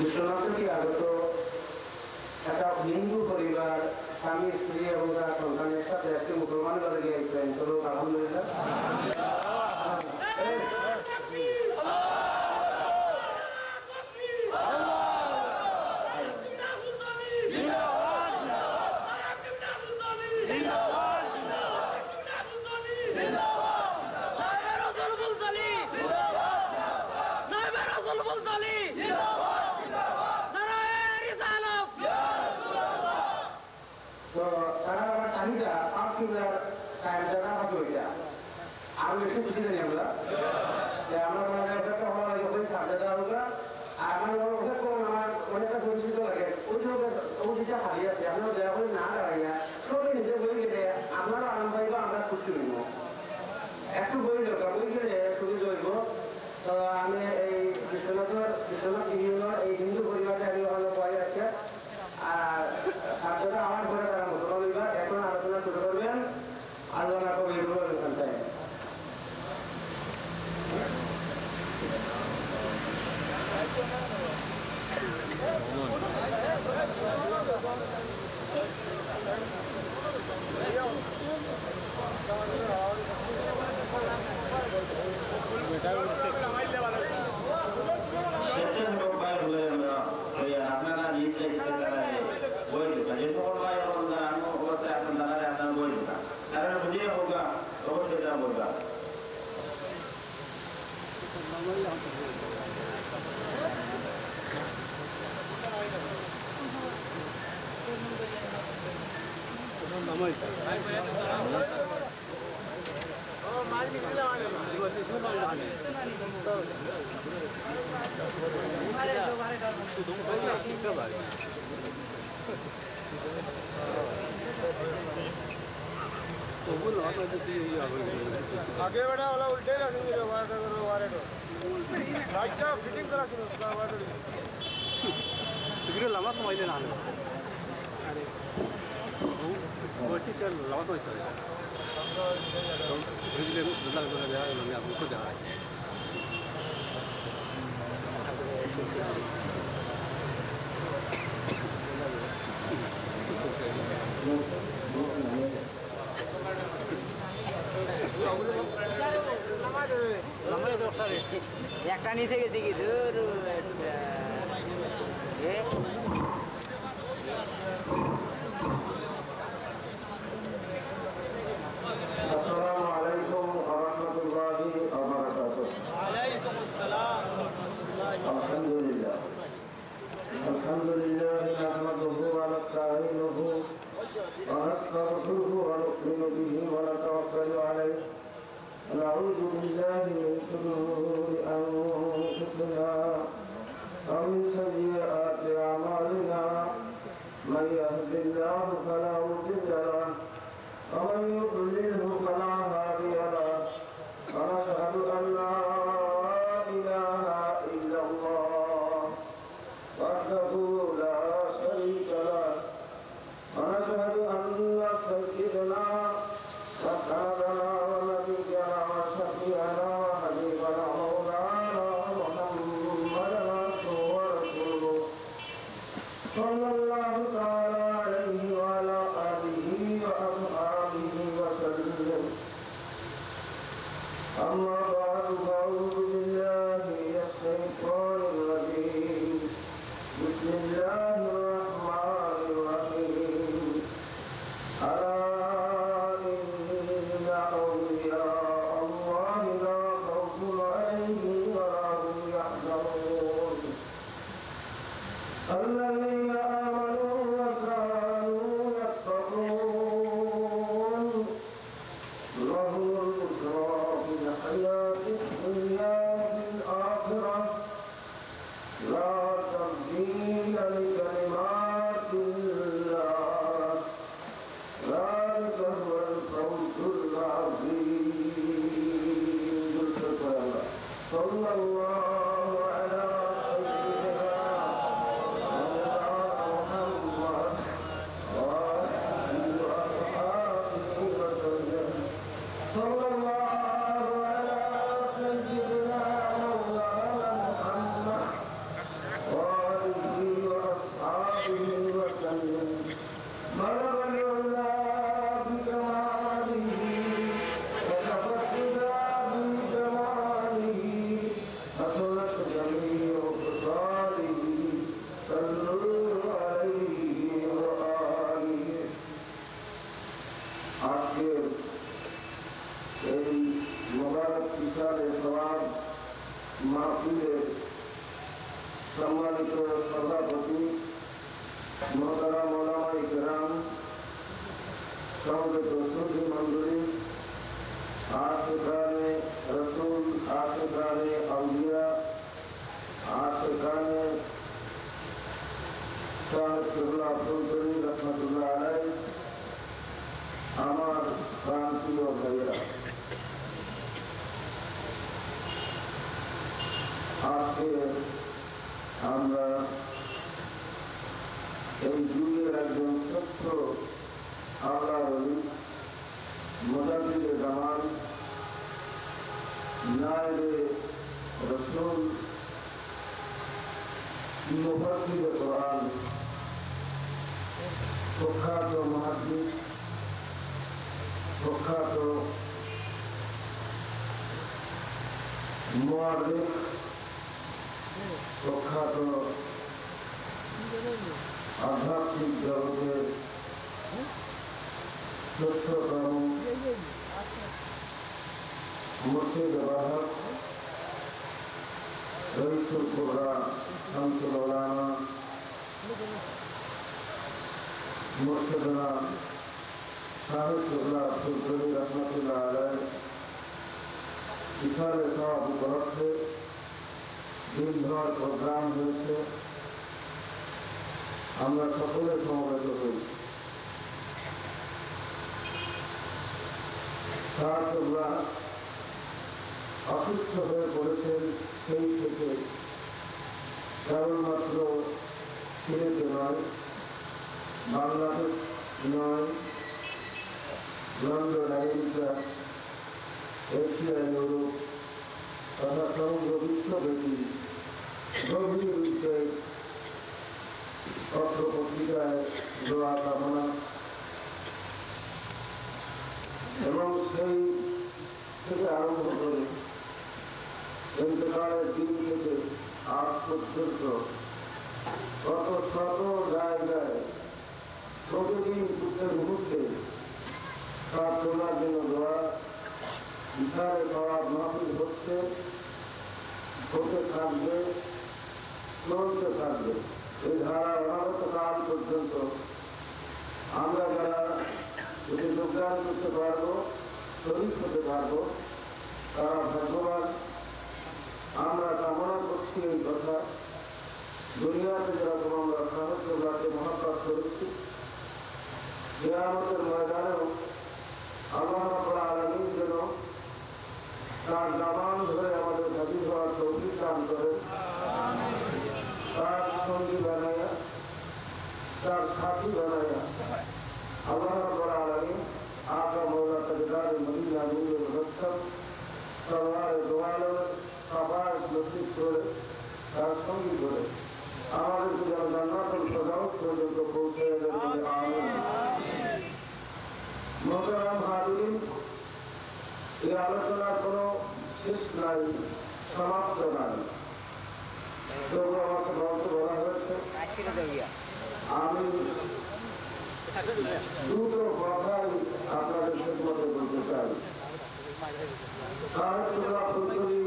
বিশ্বনাথ থেকে আগত একটা হিন্দু পরিবার স্বামী স্ত্রী এবং তার সন্তানের সাথে একটি মুসলমান ঘরে গিয়েছিলেন। চলো আলহামদুলিল্লাহ। তো তারা আমার চাহিদা পাঁচ কিলোর টাইম জায়গা হবে ওইটা আরো একটু খুশি জানি আমরা যে আমরা একটা হওয়া লাগে ওই সাবজেক্ট হোগা আর আমার আমার অনেকটা পরিচিত লাগে ওই যেটা হারিয়ে আছে আমরা দয়া করে না দাঁড়াইয়া সবাই নিজে বই গেলে আপনারও আনন্দ পাইব আমরা খুশি হইব একটু বই দরকার বই গেলে সুবিধা হইব। তো আমি এই বিশ্বনাথ ইউনিয়নের এই হিন্দু পরিবারটা আমি ওখানে পাই আছে আর ছাত্ররা আমার ঘরে তারা মুসলমান বিভাগ এখন আলোচনা শুরু করবেন। আলোচনা কবি এখান থেকে আপনারা বই ঢুকা যেহেতু অবস্থায় এখন দাঁড়ালে আপনারা বই ঢুকা তারা বুঝিয়ে হোক অবশ্যই তা বলবা। आगे बढ़ा वाला उल्टे रखेंगे राइट फिटिंग करा सुनो लंबा तो माइले ना अरे वो चल लंबा तो चल बिजली बदल कर जा मैं आपको जा रहा है একটা নিচে গেছে কি দূর আসসালামু আলাইকুম ওয়া রাহমাতুল্লাহি ওয়া বারাকাতুহু। वालेकुम अस्सलाम व रहमतुल्लाहि আলহামদুলিল্লাহ আলহামদুলিল্লাহ নাহমাদুহু ওয়া নাস্তাঈনুহু ওয়া নাস্তাগফিরুহু ওয়া নু'মিনু বিহি ওয়া নাতাওয়াক্কালু আলাইহি ওয়া নাউযু বিল্লাহি মিন শুরুরি আনফুসিনা ওয়া মিন সাইয়্যাতি আ'মালিনা মান ইয়াহদিল্লাহু ফালা মুদিল্লা লাহু ওয়া মান يضلله فلا هادي له ونشهد أن لا إله إلا الله وحده لا شريك له ونشهد أن سيدنا وحبيبنا ونبينا وشفيعنا وحبيبنا مولانا محمدا عبده ورسوله صلى الله تعالى عليه وعلى آله وأصحابه وسلم. أما بعد فأعوذ بالله من الشيطان الرجيم. بسم الله الرحمن الرحيم. ألا إن أولياء الله لا خوف عليهم ولا هم يحزنون الذين آمنوا وكانوا يتقون لهم البشرى في الحياة الدنيا وفي الآخرة لا تبديل لكلمات الله ذلك هو الفوز العظيم. صلى الله على سيدنا محمد وآله وأصحابه وسلم. صلى الله على سيدنا مولانا محمد وآله মাহফিলের সম্মানিত সভাপতি মোহতারাম ওলামায়ে কেরাম, সমবেত সুধী মণ্ডলী, আশিকানে রসুল, আশিকানে আউলিয়া, আশিকানে শাহ কিবলা আব্দুল করিম রহমতুল্লাহ আলাইহি, আমার প্রান্তীয় ভাইয়েরা, আজকে আমরা এই যুগের একজন শ্রেষ্ঠ আল্লাহর ওলি মুজাদ্দিদে জামান, নায়েবে রাসূল, মুফাসসিরে কোরআন, প্রখ্যাত মুহাদ্দিস, প্রখ্যাত মুআররিখ, প্রখ্যাত আধ্যাত্মিক জগতের শ্রেষ্ঠতম মুর্শিদ বাহক রইসুল কুবরা শামসুল উলামা মুর্শিদুনা শাহিদ কিবলা আব্দুল করিম রহমতুল্লাহ আলাইহি ইশারে সব উপলক্ষে দিনভর প্রোগ্রাম হয়েছে। আমরা সকলে সমবেত হয়েছি। সাহায্যরা অসুস্থ হয়ে পড়েছেন, সেই থেকে কেবলমাত্র সিলেটে নয়, বাংলাদেশ নয়, লন্ডন, আমেরিকা, এশিয়া, ইউরোপ তথা সমগ্র বিশ্বব্যাপী গভীর উদ্বেগ, পত্র পত্রিকায় দোয়া কামনা এবং সেই থেকে আরম্ভ করে ইন্তেকালের দিন থেকে আজ পর্যন্ত কত শত জায়গায় প্রতিদিন যুদ্ধের মুহূর্তে তার তোলার জন্য দোয়া, ইশারে সওয়াব মাহফিল হচ্ছে, হতে থাকবে, চলতে থাকবে। এই ধারা অনাগত কাল পর্যন্ত আমরা যারা এতে যোগদান করতে পারবো, শরীর হতে পারবো, তারা ভাগ্যবান। আমরা কামনা করছি এই কথা, দুনিয়াতে যেরকম আমরা সাহায্যকে মহাপ্রাত করেছি, কিয়ামতের ময়দানেও আল্লাহ রাব্বুল আলামিন যেন তার জামান ধরে আমাদের হাজির হওয়ার তৌফিক দান করেন, তার সঙ্গী বানাইয়া, তার সাথী বানাইয়া আল্লাহ রাব্বুল আলামিন আকা মওলা তাজদার মদিনা নূরুল মুসতাম সরওয়ার দোয়ালের সাফায়াত নসিব করে তার সঙ্গী করে আমাদেরকে যেন জান্নাতুল ফেরদাউস পর্যন্ত পৌঁছে দেন। আমিন। মোহতারাম হাজিরিন, এই আলোচনার কোনো শেষ নাই, সমাপ্ত নাই। তবু আমাকে বলতে বলা হয়েছে, আমি দুটো কথাই আপনাদের খেদমতে বলতে চাই। সাহেবুল্লাহ ফুলতলি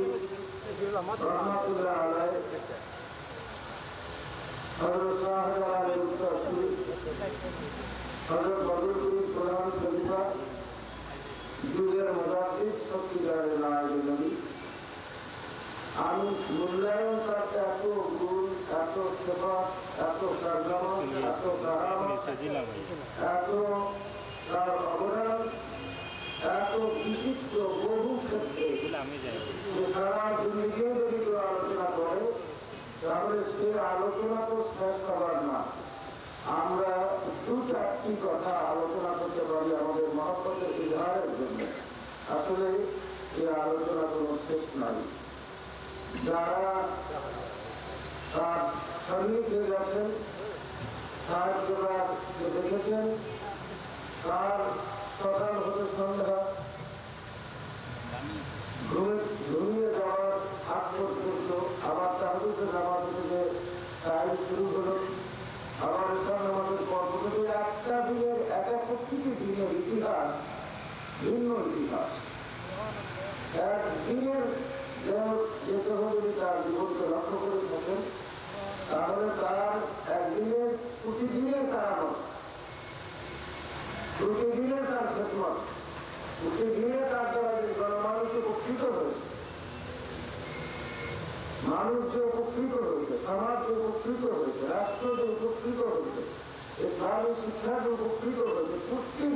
রহমাতুল্লাহ আলাইহি, হযরত সাহেব আলী উত্তরসূরি, হযরত বদরুল প্রধান খলিফা, যুগের মুজাদ্দিদ, সত্যিকারের নায়েবে নবী। আমি মূল্যায়ন করতে এত গুণ, এত সেবা, এত কারনামা, এত কারামত, এত তার অবদান, এত বিচিত্র বহু ক্ষেত্রে সারা দুনিয়াকেও যদি কেউ আলোচনা করে তাহলে সে আলোচনা তো শেষ হবার না। আমরা দু চারটি কথা আলোচনা করতে পারি আমাদের মহব্বতের ইজহারের জন্য। আসলে এই আলোচনা কোনো শেষ নাই। যারা তার সন্নিধে গেছেন, সাহায্যরা দেখেছেন, তার সকাল হতে সন্ধ্যা ঘুমিয়ে যাওয়ার আগ পর্যন্ত আবার তাহলে নামাজ থেকে টাইম শুরু হলো, আবার ইসলাম নামাজের পর থেকে একটা দিনের প্রতিটি দিনের ইতিহাস ভিন্ন ইতিহাস। একদিনের যে কেউ যদি তার জীবনকে লক্ষ্য করে থাকেন তাহলে তার একদিনের প্রতিদিনের তার আমল, প্রতিদিনের তার খেদমত, প্রতিদিনে তার দ্বারা যে গণমানুষ উপকৃত হয়েছে, মানুষ যে উপকৃত হয়েছে, সমাজ যে উপকৃত হয়েছে, রাষ্ট্র যে উপকৃত হয়েছে, ইসলামী শিক্ষা যে উপকৃত হয়েছে, প্রত্যেক